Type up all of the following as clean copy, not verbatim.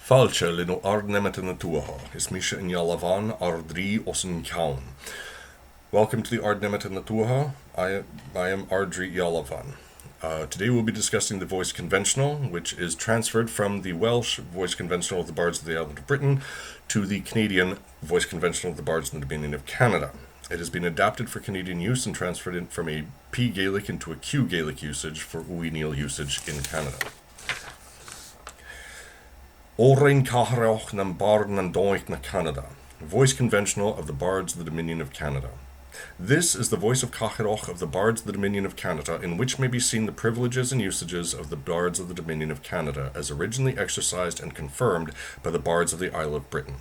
Falcha lino ardnemet in the tuaha, is Misha in Yalavan ardri osin kaun. Welcome to the Ardnemet in the tuaha. I am Ardri Yalavan. Today we'll be discussing the voice conventional, which is transferred from the Welsh voice conventional of the Bards of the Island of Britain to the Canadian voice conventional of the Bards in the Dominion of Canada. It has been adapted for Canadian use and transferred in from a P Gaelic into a Q Gaelic usage for Uineal usage in Canada. Orain Cathairach nam Bhard nChanada, nChanada, voice conventional of the Bards of the Dominion of Canada. This is the voice of Cathairach of the Bards of the Dominion of Canada, in which may be seen the privileges and usages of the Bards of the Dominion of Canada, as originally exercised and confirmed by the Bards of the Isle of Britain.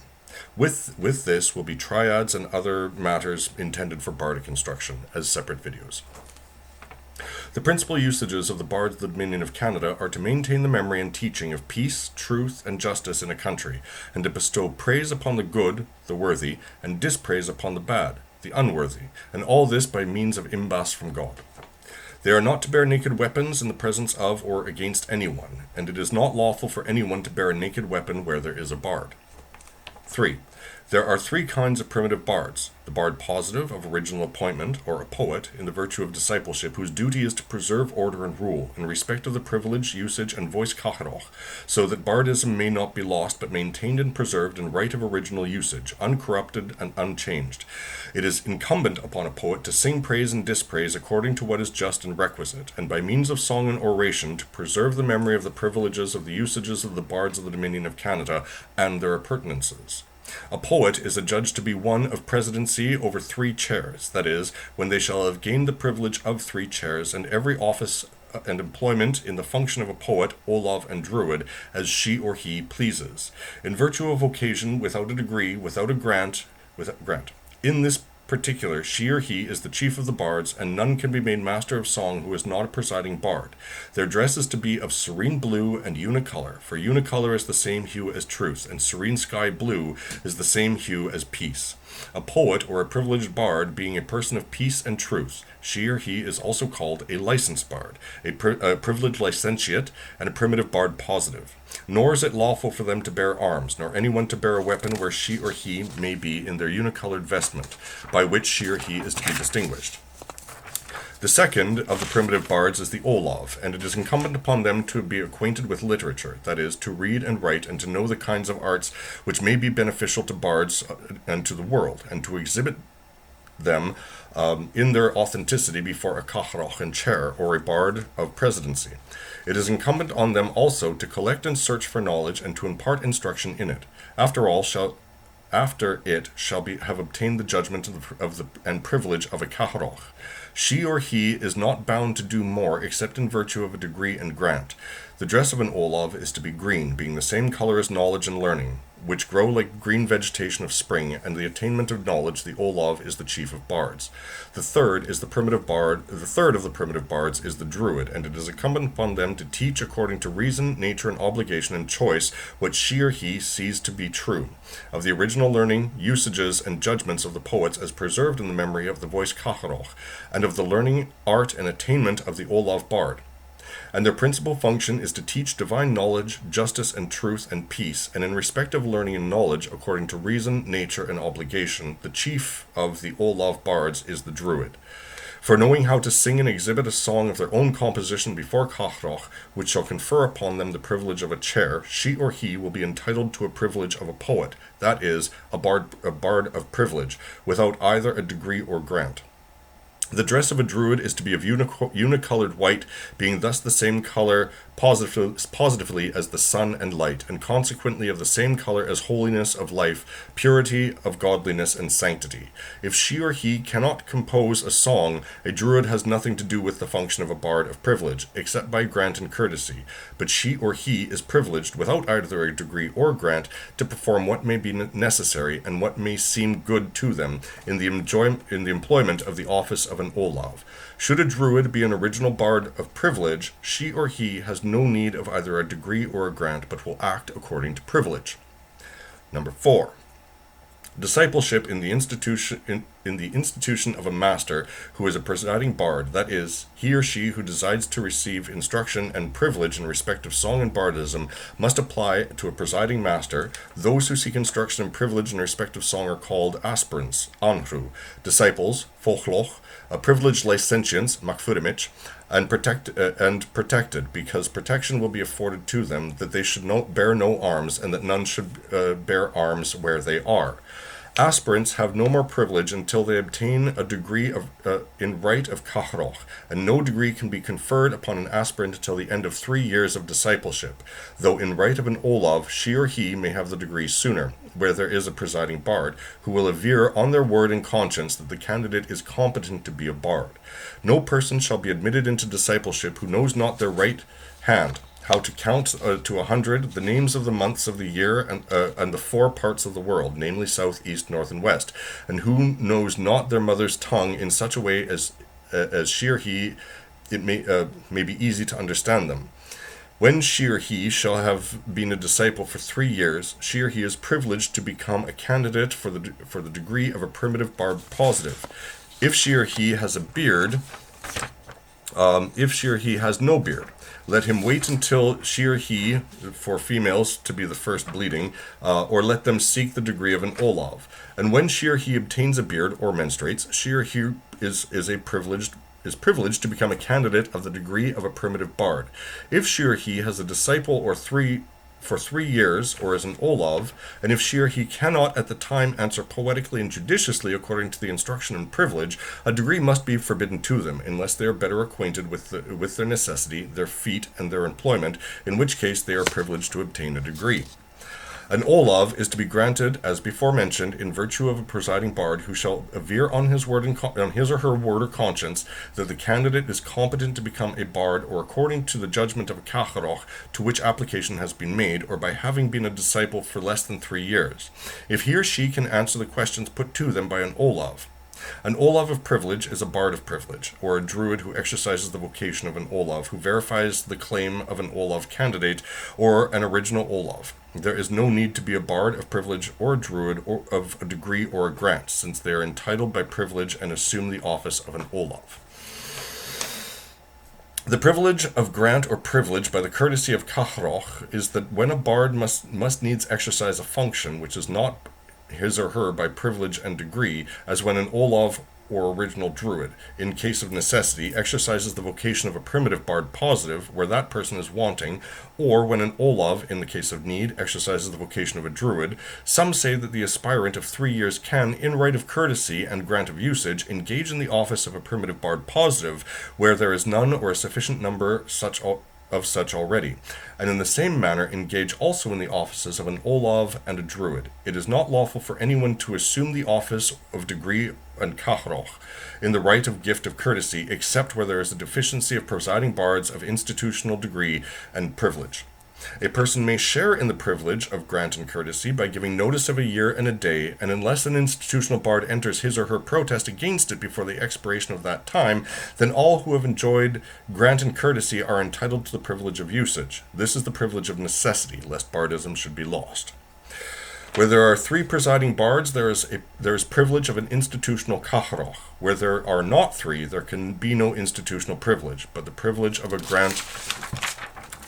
With this will be triads and other matters intended for bardic instruction, as separate videos. The principal usages of the Bards of the Dominion of Canada are to maintain the memory and teaching of peace, truth, and justice in a country, and to bestow praise upon the good, the worthy, and dispraise upon the bad, the unworthy, and all this by means of imbas from God. They are not to bear naked weapons in the presence of or against anyone, and it is not lawful for anyone to bear a naked weapon where there is a bard. 3. There are three kinds of primitive bards: the bard positive of original appointment, or a poet, in the virtue of discipleship, whose duty is to preserve order and rule, in respect of the privilege, usage, and voice Cathairach, so that bardism may not be lost, but maintained and preserved in right of original usage, uncorrupted and unchanged. It is incumbent upon a poet to sing praise and dispraise according to what is just and requisite, and by means of song and oration to preserve the memory of the privileges of the usages of the Bards of the Dominion of Canada and their appurtenances. A poet is adjudged to be one of presidency over 3 chairs, that is, when they shall have gained the privilege of 3 chairs, and every office and employment in the function of a poet, Olaf, and Druid, as she or he pleases, in virtue of occasion, without a degree, without a grant. In this particular, she or he is the chief of the bards, and none can be made master of song who is not a presiding bard. Their dress is to be of serene blue and unicolor, for unicolor is the same hue as truth, and serene sky blue is the same hue as peace. A poet or a privileged bard being a person of peace and truth, she or he is also called a licensed bard, a privileged licentiate, and a primitive bard positive. Nor is it lawful for them to bear arms, nor anyone to bear a weapon where she or he may be in their unicolored vestment, by which she or he is to be distinguished. The second of the primitive bards is the Olaf, and it is incumbent upon them to be acquainted with literature, that is, to read and write, and to know the kinds of arts which may be beneficial to bards and to the world, and to exhibit them in their authenticity before a Cathairach and chair, or a bard of presidency. It is incumbent on them also to collect and search for knowledge, and to impart instruction in it. After it shall have obtained the judgment and privilege of a Cathairach. She or he is not bound to do more except in virtue of a degree and grant. The dress of an Olaf is to be green, being the same color as knowledge and learning, which grow like green vegetation of spring, and the attainment of knowledge, the Olaf is the chief of bards. The third of the primitive bards is the Druid, and it is incumbent upon them to teach according to reason, nature, and obligation and choice what she or he sees to be true, of the original learning, usages, and judgments of the poets as preserved in the memory of the voice Cathairach, and of the learning, art, and attainment of the Olaf bard. And their principal function is to teach divine knowledge, justice, and truth, and peace, and in respect of learning and knowledge, according to reason, nature, and obligation, the chief of the Olaf bards is the Druid. For knowing how to sing and exhibit a song of their own composition before Cathairach, which shall confer upon them the privilege of a chair, she or he will be entitled to a privilege of a poet, that is, a bard of privilege, without either a degree or grant. The dress of a Druid is to be of unicolored white, being thus the same color positively as the sun and light, and consequently of the same color as holiness of life, purity of godliness, and sanctity. If she or he cannot compose a song, a Druid has nothing to do with the function of a bard of privilege, except by grant and courtesy, but she or he is privileged, without either a degree or grant, to perform what may be necessary and what may seem good to them in the employment of the office of an Olaf. Should a Druid be an original bard of privilege, she or he has no need of either a degree or a grant, but will act according to privilege. Number 4. Discipleship in the institution of a master who is a presiding bard, that is, he or she who decides to receive instruction and privilege in respect of song and bardism, must apply to a presiding master. Those who seek instruction and privilege in respect of song are called aspirants, anhru, disciples, folchloch, a privileged licentiants, makfurimich, and protected, because protection will be afforded to them, that they should bear no arms, and that none should bear arms where they are. Aspirants have no more privilege until they obtain a degree of in right of Cathairach, and no degree can be conferred upon an aspirant until the end of 3 years of discipleship, though in right of an Olav, she or he may have the degree sooner, where there is a presiding bard, who will aver on their word and conscience that the candidate is competent to be a bard. No person shall be admitted into discipleship who knows not their right hand, how to count to 100, the names of the months of the year, and the 4 parts of the world, namely south, east, north, and west, and who knows not their mother's tongue in such a way as she or he it may be easy to understand them. When she or he shall have been a disciple for 3 years, she or he is privileged to become a candidate for the degree of a primitive bard positive. If she or he has a beard, if she or he has no beard, let him wait until she or he, for females to be the first bleeding, or let them seek the degree of an Olav. And when she or he obtains a beard or menstruates, she or he is privileged to become a candidate of the degree of a primitive bard. If she or he has a disciple for 3 years, or is an Olav, and if she or he cannot at the time answer poetically and judiciously according to the instruction and privilege, a degree must be forbidden to them, unless they are better acquainted with their necessity, their feat, and their employment, in which case they are privileged to obtain a degree. An Olav is to be granted, as before mentioned, in virtue of a presiding bard who shall aver on his word on his or her word or conscience that the candidate is competent to become a bard, or according to the judgment of a Cathairach to which application has been made, or by having been a disciple for less than 3 years, if he or she can answer the questions put to them by an Olav. An Olav of privilege is a bard of privilege, or a druid who exercises the vocation of an Olav, who verifies the claim of an Olav candidate, or an original Olav. There is no need to be a bard of privilege or a druid or of a degree or a grant, since they are entitled by privilege and assume the office of an Olav. The privilege of grant or privilege by the courtesy of Cathairach is that when a bard must needs exercise a function which is not his or her by privilege and degree, as when an Olav or original druid, in case of necessity, exercises the vocation of a primitive bard positive, where that person is wanting, or when an Olav, in the case of need, exercises the vocation of a druid, some say that the aspirant of 3 years can, in right of courtesy and grant of usage, engage in the office of a primitive bard positive, where there is none or a sufficient number of such already, and in the same manner engage also in the offices of an Olav and a druid. It is not lawful for anyone to assume the office of degree and Cathairach in the right of gift of courtesy, except where there is a deficiency of presiding bards of institutional degree and privilege. A person may share in the privilege of grant and courtesy by giving notice of a year and a day, and unless an institutional bard enters his or her protest against it before the expiration of that time, then all who have enjoyed grant and courtesy are entitled to the privilege of usage. This is the privilege of necessity, lest bardism should be lost. Where there are 3 presiding bards, there is privilege of an institutional Cathairach. Where there are not 3, there can be no institutional privilege, but the privilege of a grant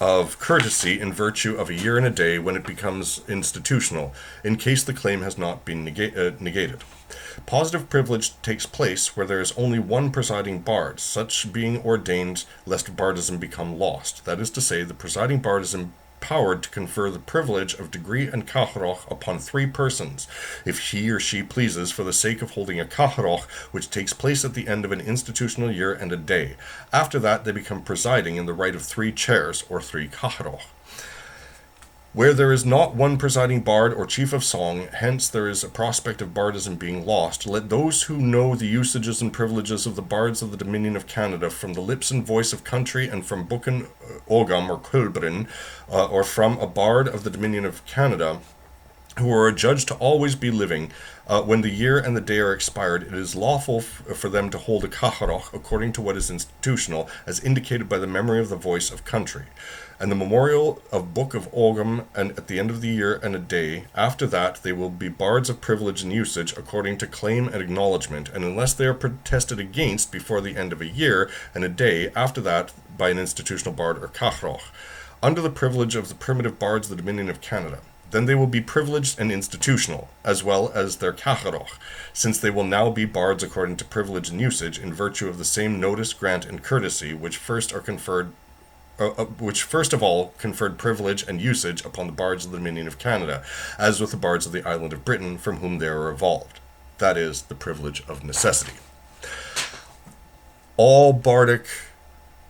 of courtesy in virtue of a year and a day when it becomes institutional, in case the claim has not been negated. Positive privilege takes place where there is only one presiding bard, such being ordained lest bardism become lost. That is to say, the presiding bard is empowered to confer the privilege of degree and Cathairach upon 3 persons, if he or she pleases, for the sake of holding a Cathairach, which takes place at the end of an institutional year and a day. After that, they become presiding in the right of 3 chairs, or 3 Cathairach. Where there is not one presiding bard or chief of song, hence there is a prospect of bardism being lost, let those who know the usages and privileges of the bards of the Dominion of Canada, from the lips and voice of country, and from Buchan Ogam or Culbrin, or from a bard of the Dominion of Canada, who are adjudged to always be living, when the year and the day are expired, it is lawful for them to hold a Cathairach according to what is institutional, as indicated by the memory of the voice of country, and the memorial of Book of Ogam, and at the end of the year and a day. After that, they will be bards of privilege and usage according to claim and acknowledgement, and unless they are protested against before the end of a year and a day, after that, by an institutional bard or Cathairach, under the privilege of the primitive bards of the Dominion of Canada. Then they will be privileged and institutional, as well as their Cathairach, since they will now be bards according to privilege and usage, in virtue of the same notice, grant, and courtesy which first of all conferred privilege and usage upon the bards of the Dominion of Canada, as with the bards of the island of Britain, from whom they are evolved. That is the privilege of necessity. All bardic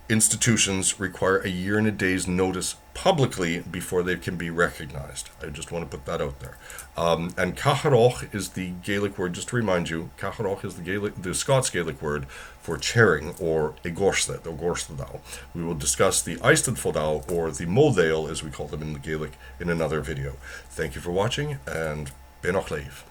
institutions require a year and a day's notice publicly before they can be recognized. I just want to put that out there. And Cathairach is the Gaelic word, just to remind you, Cathairach is the Scots Gaelic word for chairing, or egorstad, or gorstadal. We will discuss the Eistad Fodal, or the Modale, as we call them in the Gaelic, in another video. Thank you for watching, and Ben Ochleif.